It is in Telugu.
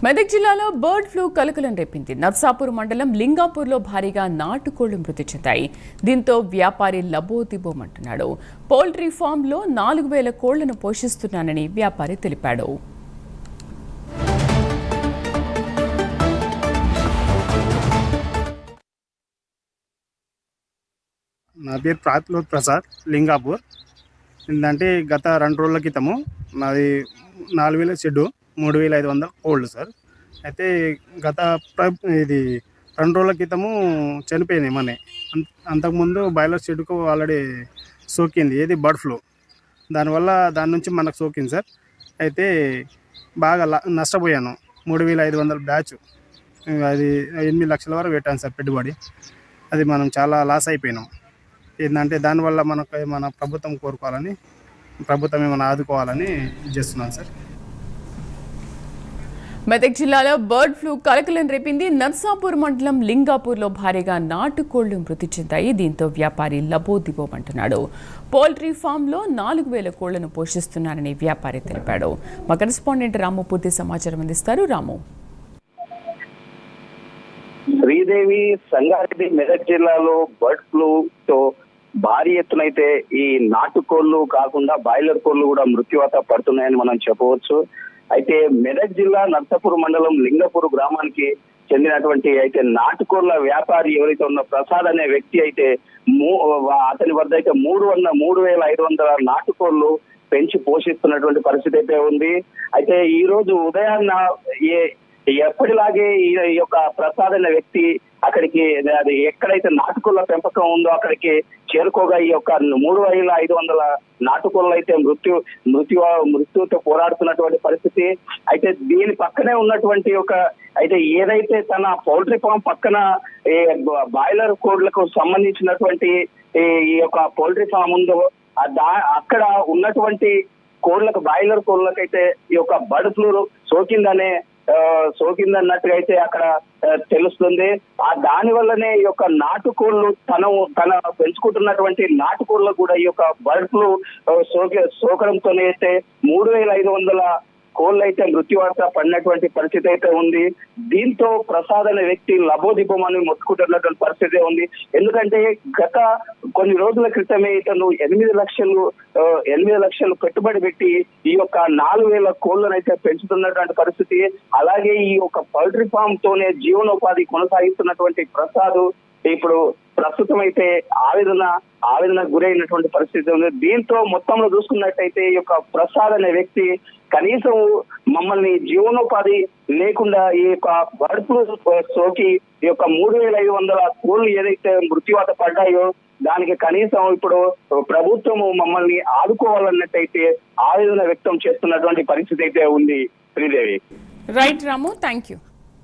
మెదక్ జిల్లాలో బర్డ్ ఫ్లూ కలకలం రేపింది. నర్సాపూర్ మండలం లింగాపూర్లో భారీగా నాటుకోళ్లు మృతి చెందాయి. దీంతో వ్యాపారి లబోదిబోమంటున్నాడు. పౌల్ట్రీ ఫామ్లో 4,000 కోళ్లను పోషిస్తున్నానని వ్యాపారి తెలిపాడు. నా పేరు ప్రాతిలోక్ ప్రసాద్, లింగాపూర్. ఏంటంటే గత 2 రోజుల క్రితము నాది 4,000 షెడ్డు, 3,500 కోళ్ళు సార్. అయితే ఇది 2 రోజుల క్రితము చనిపోయింది మనే. అంతకుముందు బాయిలర్ షెడ్కు ఆల్రెడీ సోకింది, ఏది బర్డ్ ఫ్లూ. దాని నుంచి మనకు సోకింది సార్. అయితే బాగా నష్టపోయాను. 3,500 బ్యాచ్, అది 8 లక్షల వరకు పెట్టాను సార్ పెట్టుబడి. అది మనం చాలా లాస్ అయిపోయినాం. ఏంటంటే దానివల్ల మన ప్రభుత్వం కోరుకోవాలని, ప్రభుత్వం ఏమైనా ఆదుకోవాలని చేస్తున్నాను సార్. మెదక్ జిల్లాలో బర్డ్ ఫ్లూ కలకలం రేపింది. నర్సాపూర్ మండలం లింగాపూర్లో భారీగా నాటుకోళ్లు మృతి చెందాయి. దీంతో వ్యాపారి లబోదిబోమంటున్నాడు. పౌల్ట్రీ ఫామ్లో 4,000 కోళ్లను పోషిస్తున్నారని వ్యాపారి తెలిపాడు. మా కరెస్పాండెంట్ రాము పూర్తి సమాచారం అందిస్తారు. రాము. శ్రీదేవి, సంగారెడ్డి, మెదక్ జిల్లాలో బర్డ్ ఫ్లూతో భారీ ఎత్తునైతే ఈ నాటుకోళ్లు కాకుండా బాయిలర్ కోళ్లు కూడా మృత్యువాత పడుతున్నాయని మనం చెప్పవచ్చు. అయితే మెదక్ జిల్లా నర్సాపూర్ మండలం లింగపూర్ గ్రామానికి చెందినటువంటి అయితే నాటుకోళ్ల వ్యాపారి ఎవరైతే ఉన్న ప్రసాద్ అనే వ్యక్తి అయితే అతని వద్ద అయితే 3,500 నాటుకోళ్లు పెంచి పోషిస్తున్నటువంటి పరిస్థితి అయితే ఉంది. అయితే ఈ రోజు ఉదయాన్న ఎప్పటిలాగే ఈ యొక్క ప్రసాద్ అనే వ్యక్తి అక్కడికి, అది ఎక్కడైతే నాటుకోళ్ల పెంపకం ఉందో అక్కడికి చేరుకోగా ఈ యొక్క 3,500 నాటుకోళ్లు అయితే మృత్యుతో పోరాడుతున్నటువంటి పరిస్థితి. అయితే దీని పక్కనే ఉన్నటువంటి అయితే ఏదైతే తన పౌల్ట్రీ ఫామ్ పక్కన బాయిలర్ కోళ్లకు సంబంధించినటువంటి ఈ యొక్క పౌల్ట్రీ ఫామ్ ఉందో అక్కడ ఉన్నటువంటి కోళ్లకు, బాయిలర్ కోళ్లకైతే ఈ యొక్క బర్డ్ ఫ్లూ సోకిందన్నట్టుగా అయితే అక్కడ తెలుస్తుంది. దాని వల్లనే ఈ యొక్క నాటుకోళ్లు తన పెంచుకుంటున్నటువంటి నాటుకోళ్లకు కూడా ఈ యొక్క బర్డ్ ఫ్లూ సోకడంతోనే అయితే 3,500 కోళ్ళు అయితే మృత్యువార్త పడినటువంటి పరిస్థితి అయితే ఉంది. దీంతో ప్రసాద్ అనే వ్యక్తి లబోదిబోమని మొత్తుకుంటున్నటువంటి పరిస్థితి ఉంది. ఎందుకంటే గత కొన్ని రోజుల క్రితమే ఇతను 8 లక్షలు పెట్టుబడి పెట్టి ఈ యొక్క 4,000 కోళ్లను అయితే పెంచుతున్నటువంటి పరిస్థితి. అలాగే ఈ యొక్క పౌల్ట్రీ ఫామ్ తోనే జీవనోపాధి కొనసాగిస్తున్నటువంటి ప్రసాద్ ఇప్పుడు ప్రస్తుతం అయితే ఆవేదన గురైనటువంటి పరిస్థితి ఉంది. దీంతో మొత్తంలో చూసుకున్నట్టయితే ఈ యొక్క ప్రసాద్ అనే వ్యక్తి కనీసం మమ్మల్ని జీవనోపాధి లేకుండా ఈ యొక్క బర్డ్ ఫ్లూ సోకి ఈ యొక్క 3,500 కోళ్లు ఏదైతే మృత్యువాత పడ్డాయో దానికి కనీసం ఇప్పుడు ప్రభుత్వము మమ్మల్ని ఆదుకోవాలన్నట్టయితే ఆవేదన వ్యక్తం చేస్తున్నటువంటి పరిస్థితి అయితే ఉంది. Sridevi. Right Ramu, thank you.